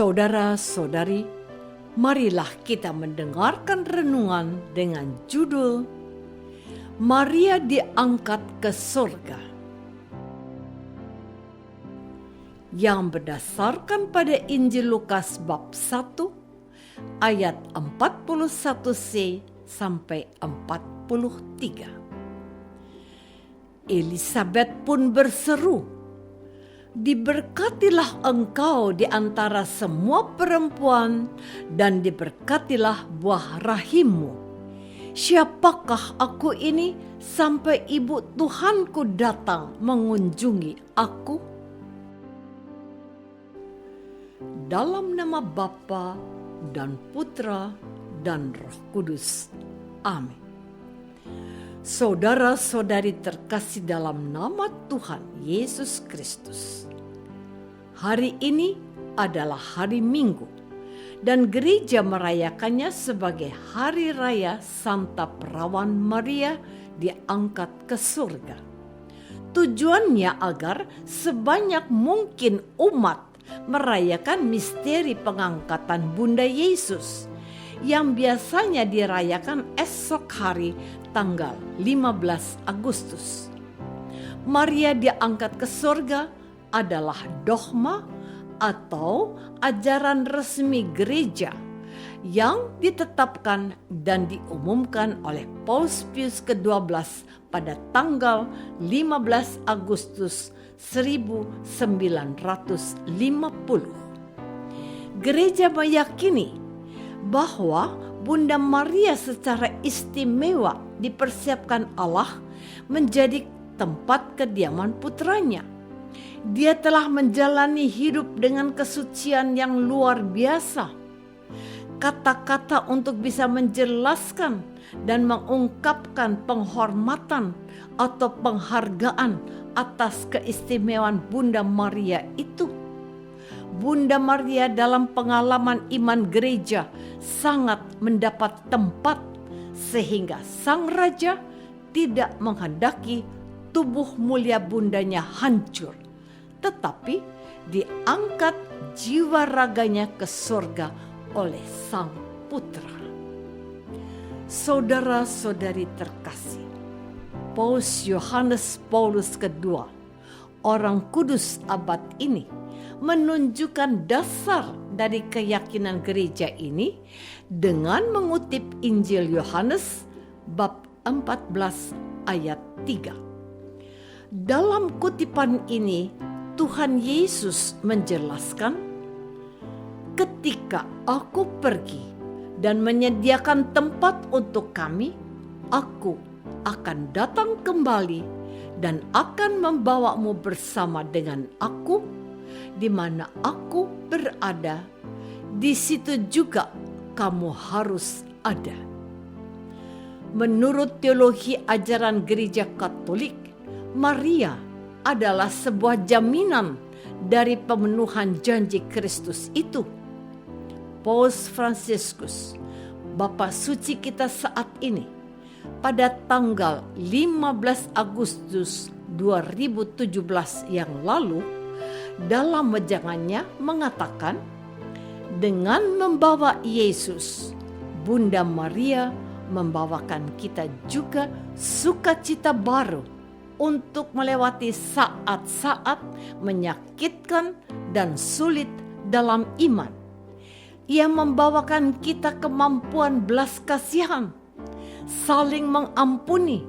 Saudara-saudari, marilah kita mendengarkan renungan dengan judul Maria diangkat ke surga, yang berdasarkan pada Injil Lukas bab 1 ayat 41c sampai 43. Elisabet pun berseru, "Diberkatilah engkau di antara semua perempuan, dan diberkatilah buah rahimmu. Siapakah aku ini sampai ibu Tuhanku datang mengunjungi aku?" Dalam nama Bapa dan Putra dan Roh Kudus. Amin. Saudara-saudari terkasih dalam nama Tuhan Yesus Kristus. Hari ini adalah hari Minggu dan gereja merayakannya sebagai Hari Raya Santa Perawan Maria diangkat ke surga. Tujuannya agar sebanyak mungkin umat merayakan misteri pengangkatan Bunda Yesus yang biasanya dirayakan esok hari tanggal 15 Agustus. Maria diangkat ke surga adalah dogma atau ajaran resmi gereja yang ditetapkan dan diumumkan oleh Paus Pius ke-12 pada tanggal 15 Agustus 1950. Gereja meyakini bahwa Bunda Maria secara istimewa dipersiapkan Allah menjadi tempat kediaman putranya. Dia telah menjalani hidup dengan kesucian yang luar biasa. Kata-kata untuk bisa menjelaskan dan mengungkapkan penghormatan atau penghargaan atas keistimewaan Bunda Maria itu. Bunda Maria dalam pengalaman iman gereja sangat mendapat tempat sehingga Sang Raja tidak menghendaki tubuh mulia bundanya hancur, tetapi diangkat jiwa raganya ke surga oleh Sang Putra. Saudara-saudari terkasih, Paus Yohanes Paulus II, orang kudus abad ini, menunjukkan dasar dari keyakinan gereja ini dengan mengutip Injil Yohanes bab 14 ayat 3. Dalam kutipan ini, Tuhan Yesus menjelaskan, "Ketika aku pergi dan menyediakan tempat untuk kami, aku akan datang kembali dan akan membawamu bersama dengan aku, di mana aku berada, di situ juga kamu harus ada." Menurut teologi ajaran Gereja Katolik, Maria adalah sebuah jaminan dari pemenuhan janji Kristus itu. Paus Fransiskus, Bapa Suci kita saat ini, pada tanggal 15 Agustus 2017 yang lalu, dalam wejangannya mengatakan, dengan membawa Yesus, Bunda Maria membawakan kita juga sukacita baru untuk melewati saat-saat menyakitkan dan sulit dalam iman. Ia membawakan kita kemampuan belas kasihan, saling mengampuni,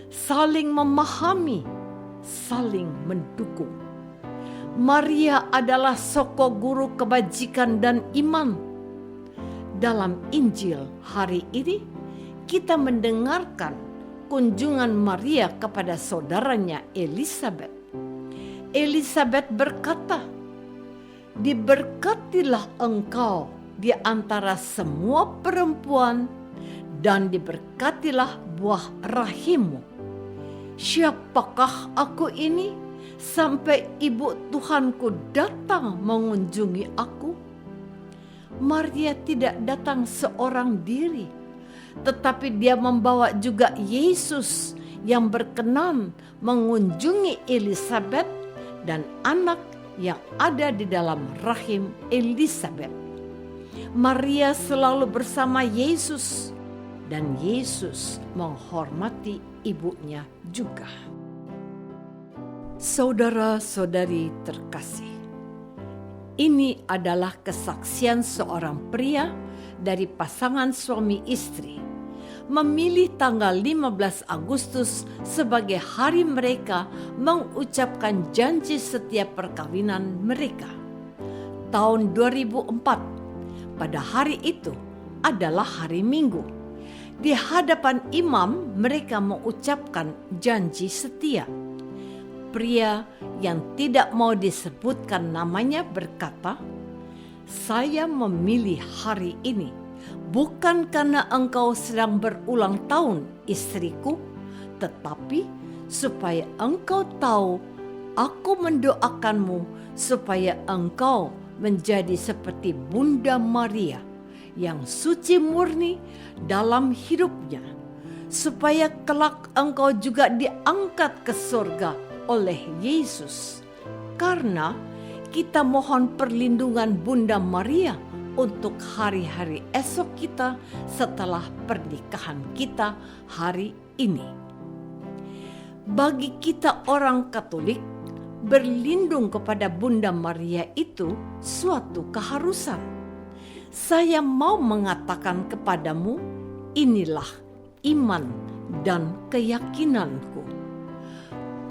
saling memahami, saling mendukung. Maria adalah soko guru kebajikan dan iman. Dalam Injil hari ini, kita mendengarkan kunjungan Maria kepada saudaranya Elisabet. Elisabet berkata, "Diberkatilah engkau di antara semua perempuan, dan diberkatilah buah rahimmu. Siapakah aku ini sampai ibu Tuhanku datang mengunjungi aku?" Maria tidak datang seorang diri, tetapi dia membawa juga Yesus yang berkenan mengunjungi Elisabet dan anak yang ada di dalam rahim Elizabeth. Maria selalu bersama Yesus dan Yesus menghormati ibunya juga. Saudara-saudari terkasih, ini adalah kesaksian seorang pria dari pasangan suami istri memilih tanggal 15 Agustus sebagai hari mereka mengucapkan janji setiap perkawinan mereka. Tahun 2004, pada hari itu adalah hari Minggu. Di hadapan imam mereka mengucapkan janji setia. Pria yang tidak mau disebutkan namanya berkata, "Saya memilih hari ini bukan karena engkau sedang berulang tahun, istriku, tetapi supaya engkau tahu aku mendoakanmu supaya engkau menjadi seperti Bunda Maria yang suci murni dalam hidupnya, supaya kelak engkau juga diangkat ke surga oleh Yesus. Karena kita mohon perlindungan Bunda Maria untuk hari-hari esok kita setelah pernikahan kita hari ini." Bagi kita orang Katolik, berlindung kepada Bunda Maria itu suatu keharusan. Saya mau mengatakan kepadamu, inilah iman dan keyakinanku.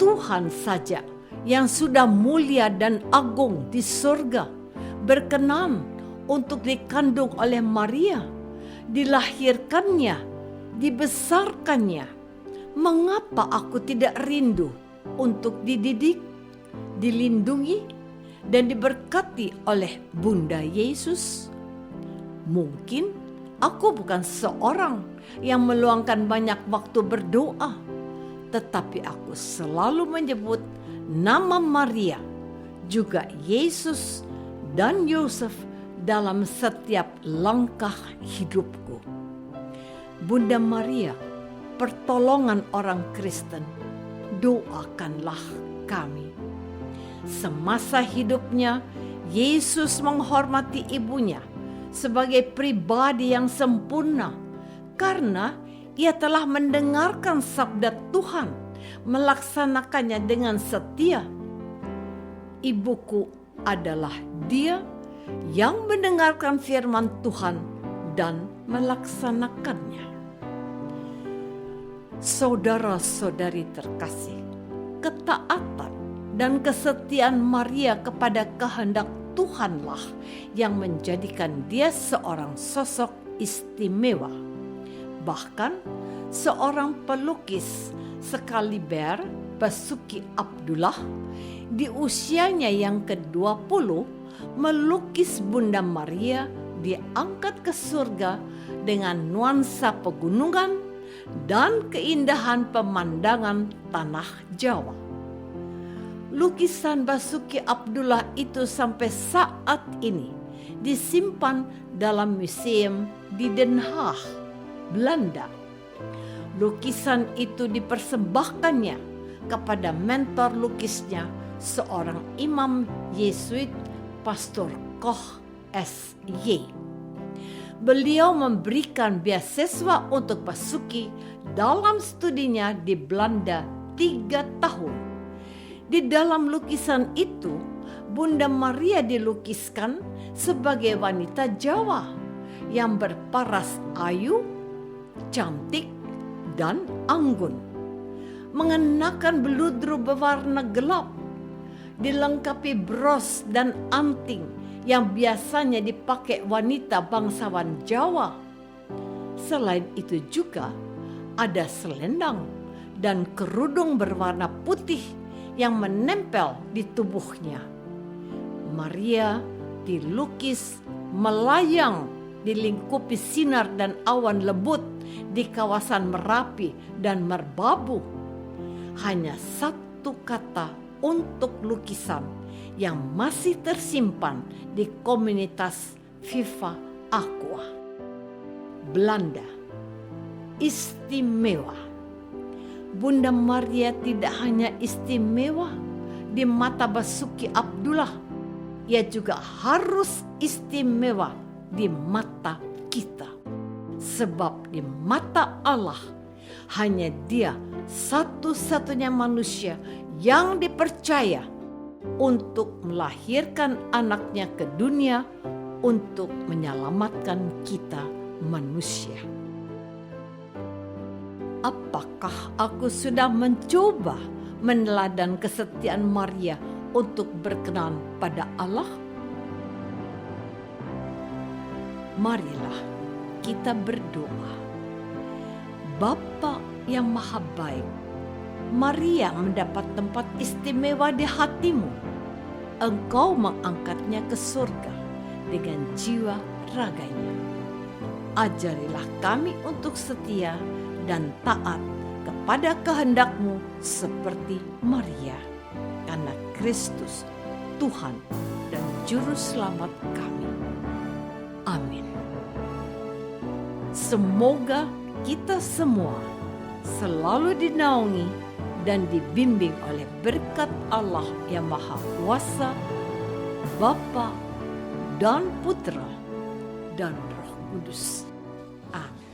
Tuhan saja yang sudah mulia dan agung di surga berkenan untuk dikandung oleh Maria, dilahirkannya, dibesarkannya. Mengapa aku tidak rindu untuk dididik, dilindungi, dan diberkati oleh Bunda Yesus? Mungkin aku bukan seorang yang meluangkan banyak waktu berdoa, tetapi aku selalu menyebut nama Maria, juga Yesus dan Yosef dalam setiap langkah hidupku. Bunda Maria, pertolongan orang Kristen, doakanlah kami. Semasa hidupnya, Yesus menghormati ibunya sebagai pribadi yang sempurna karena ia telah mendengarkan sabda Tuhan, melaksanakannya dengan setia. Ibuku adalah dia yang mendengarkan firman Tuhan dan melaksanakannya. Saudara-saudari terkasih, ketaatan dan kesetiaan Maria kepada kehendak Tuhanlah yang menjadikan dia seorang sosok istimewa. Bahkan seorang pelukis sekaliber Basuki Abdullah di usianya yang ke-20 melukis Bunda Maria diangkat ke surga dengan nuansa pegunungan dan keindahan pemandangan tanah Jawa. Lukisan Basuki Abdullah itu sampai saat ini disimpan dalam museum di Den Haag, Belanda. Lukisan itu dipersembahkannya kepada mentor lukisnya, seorang imam Yesuit, Pastor Koch S.Y. Beliau memberikan beasiswa untuk Basuki dalam studinya di Belanda 3 tahun. Di dalam lukisan itu, Bunda Maria dilukiskan sebagai wanita Jawa yang berparas ayu, cantik, dan anggun, mengenakan beludru berwarna gelap, dilengkapi bros dan anting yang biasanya dipakai wanita bangsawan Jawa. Selain itu juga ada selendang dan kerudung berwarna putih yang menempel di tubuhnya. Maria dilukis melayang dilingkupi sinar dan awan lembut di kawasan Merapi dan Merbabu. Hanya satu kata untuk lukisan yang masih tersimpan di komunitas Viva Aqua, Belanda. Istimewa. Bunda Maria tidak hanya istimewa di mata Basuki Abdullah, ia juga harus istimewa di mata kita. Sebab di mata Allah, hanya Dia satu-satunya manusia yang dipercaya untuk melahirkan anaknya ke dunia untuk menyelamatkan kita manusia. Apakah aku sudah mencoba meneladan kesetiaan Maria untuk berkenan pada Allah? Marilah kita berdoa. Bapa yang Maha Baik, Maria mendapat tempat istimewa di hatimu. Engkau mengangkatnya ke surga dengan jiwa raganya. Ajarilah kami untuk setia dan taat kepada kehendak-Mu seperti Maria, karena Kristus, Tuhan dan Juru Selamat kami. Amin. Semoga kita semua selalu dinaungi dan dibimbing oleh berkat Allah yang Maha Kuasa, Bapa dan Putra dan Roh Kudus. Amin.